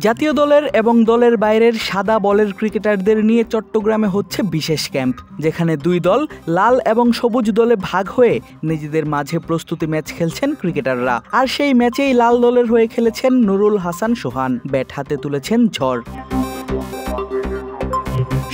জাতীয় দলের এবং দলের বাইরের সাদা বলের ক্রিকেটারদের নিয়ে চট্টগ্রামে হচ্ছে বিশেষ ক্যাম্প, যেখানে দুই দল লাল এবং সবুজ দলে ভাগ হয়ে নিজেদের মাঝে প্রস্তুতি ম্যাচ খেলছেন ক্রিকেটাররা। আর সেই ম্যাচেই লাল দলের হয়ে খেলেছেন নুরুল হাসান সোহান, ব্যাট হাতে তুলেছেন ঝড়।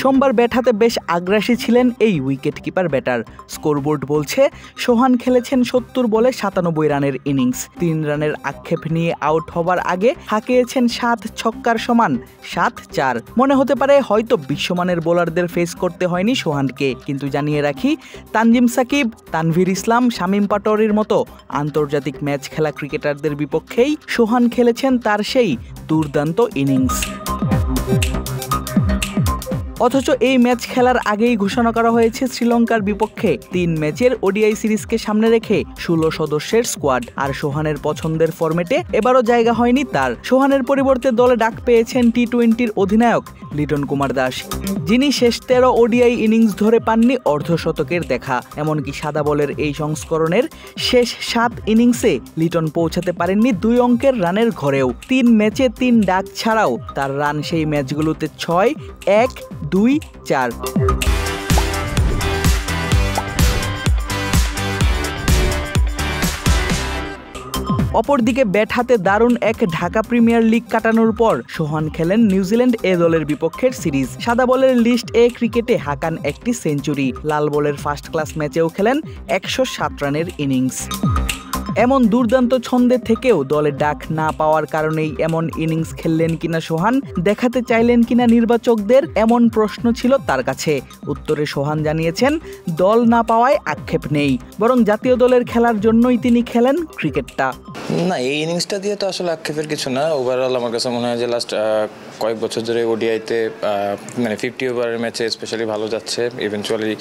সোমবার ব্যাট হাতে বেশ আগ্রাসী ছিলেন এই উইকেট কিপার ব্যাটার। স্কোরবোর্ড বলছে সোহান খেলেছেন ৭০ বলে ৯৭ রানের ইনিংস। ৩ রানের আক্ষেপ নিয়ে আউট হবার আগে হাঁকিয়েছেন ৭ ছক্কার সমান ৭-৪। মনে হতে পারে হয়তো বিশ্বমানের বোলারদের ফেস করতে হয়নি সোহানকে, কিন্তু জানিয়ে রাখি তানজিম সাকিব, তানভীর ইসলাম, শামীম পাটোয়ারির মতো আন্তর্জাতিক ম্যাচ খেলা ক্রিকেটারদের বিপক্ষেই সোহান খেলেছেন তার সেই দুর্দান্ত ইনিংস। অথচ এই ম্যাচ খেলার আগেই ঘোষণা করা হয়েছে শ্রীলঙ্কার বিপক্ষে ৩ ম্যাচের ওডিআই সিরিজকে সামনে রেখে ১৬ সদস্যের স্কোয়াড। আর সোহানের পছন্দের ফরম্যাটে এবারও জায়গা হয়নি তার। সোহানের পরিবর্তে দলে ডাক পেয়েছেন টি-20-র অধিনায়ক লিটন কুমার দাস, যিনি শেষ ১৩ ওডিআই ইনিংস ধরে পাননি অর্ধশতকের দেখা। এমনকি সাদা বলের এই সংস্করণের শেষ ৭ ইনিংসে লিটন পৌঁছাতে পারেননি ২ অঙ্কের রানের ঘরেও। ৩ ম্যাচে ৩ ডাক ছাড়াও তার রান সেই ম্যাচগুলোতে ৬, ১, ২, ৪। অপরদিকে ব্যাট হাতে দারুণ এক ঢাকা প্রিমিয়ার লিগ কাটানোর পর সোহান খেলেন নিউজিল্যান্ড এ দলের বিপক্ষের সিরিজ। সাদা বলের লিস্ট এ ক্রিকেটে হাঁকান একটি সেঞ্চুরি। লাল বলের ফার্স্ট ক্লাস ম্যাচেও খেলেন ১০৭ রানের ইনিংস। এমন দুর্দান্ত ছন্দে থেকেও দলে ডাক না পাওয়ার কারণেই এমন ইনিংস খেললেন কিনা সোহান, দেখাতে চাইলেন কিনা নির্বাচকদের, এমন প্রশ্ন ছিল তার কাছে। উত্তরে সোহান জানিয়েছেন দল না পাওয়ায় আক্ষেপ নেই, বরং জাতীয় দলের খেলার জন্যই তিনি খেলেন ক্রিকেটটা। না, এই ইনিংসটা দিয়ে তো আসলে আক্ষেপের কিছু না। ওভারঅল আমার কাছে মনে হয় যে লাস্ট কয়েক বছর ধরে ওডিআইতে মানে 50 ওভারের ম্যাচে স্পেশালি ভালো যাচ্ছে। ইভেনচুয়ালি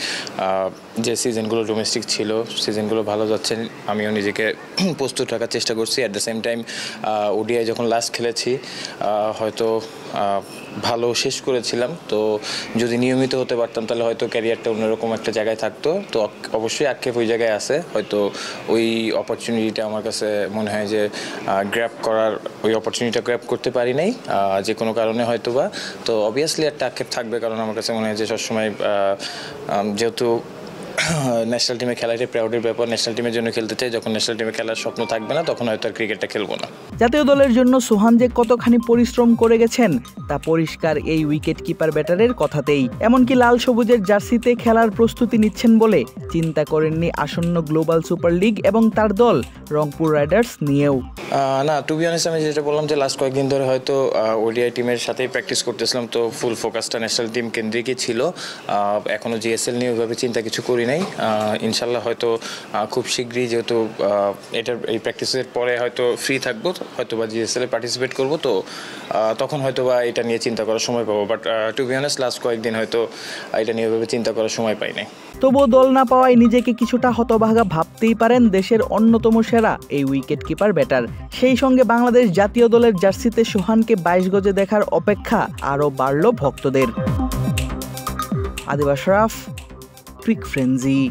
যে সিজনগুলো ডোমেস্টিক ছিল সিজনগুলো ভালো যাচ্ছে। আমিও নিজেকে প্রস্তুত রাখার চেষ্টা করছি। At the same time ODI যখন লাস্ট খেলেছি হয়তো ভালো শেষ করেছিলাম, তো যদি নিয়মিত হতে পারতাম তাহলে হয়তো ক্যারিয়ারটা অন্যরকম একটা জায়গায় থাকতো। তো অবশ্যই আক্ষেপ ওই জায়গায় আছে, হয়তো ওই অপরচুনিটিটা আমার কাছে মনে হয় যে গ্র্যাব করার ওই অপরচুনিটিটা গ্র্যাব করতে পারি নাই যে কোনো কারণে হয়তো বা। তো অবভিয়াসলি একটা আক্ষেপ থাকবে, কারণ আমার কাছে মনে হয় যে সবসময় যেহেতু ন্যাশনাল টিমে খেলাটা প্রাউডের ব্যাপার, ন্যাশনাল টিমের জন্য খেলতে চাই। যখন ন্যাশনাল টিমে খেলার স্বপ্ন থাকবে না তখন হয়তো আর ক্রিকেটটা খেলবো না। জাতীয় দলের জন্য সোহান যে কতখানি পরিশ্রম করে গেছেন তা পরিষ্কার এই উইকেট কিপার ব্যাটারের কথাতেই। এমনকি লাল সবুজের জার্সিতে খেলার প্রস্তুতি নিচ্ছেন বলে চিন্তা করেননি আসন্ন গ্লোবাল সুপার লিগ এবং তার দল রংপুর রাইডার্স নিয়েও। না, টু বি অনেস্ট আমি যেটা বললাম যে লাস্ট কয়েকদিন ধরে হয়তো ওডিআই টিমের সাথেই প্র্যাকটিস করতেছিলাম, তো ফুল ফোকাসটা ন্যাশনাল টিম কেন্দ্রিকই ছিল। এখনও জিএসএল নিয়ে ওইভাবে চিন্তা কিছু করি নাই। ইনশাল্লাহ হয়তো খুব শীঘ্রই, যেহেতু এই প্র্যাকটিসের পরে হয়তো ফ্রি থাকবো, হয়তো বা জিএসএলে পার্টিসিপেট করবো, তো তখন হয়তো বা এটা নিয়ে চিন্তা করার সময় পাবো। But to be honest last কয়েকদিন হয়তো এটা নিয়ে ওইভাবে চিন্তা করার সময় পাই নাই। তবুও দল না পাওয়ায় নিজেকে কিছুটা হতভাগা ভাবতেই পারেন দেশের অন্যতম সেরা এই উইকেট কিপার ব্যাটার। সেই সঙ্গে বাংলাদেশ জাতীয় দলের জার্সিতে সোহানকে 22 গজে দেখার অপেক্ষা আরও বাড়ল ভক্তদের। আদিব আশরাফ, ক্রিক ফ্রেঞ্জি।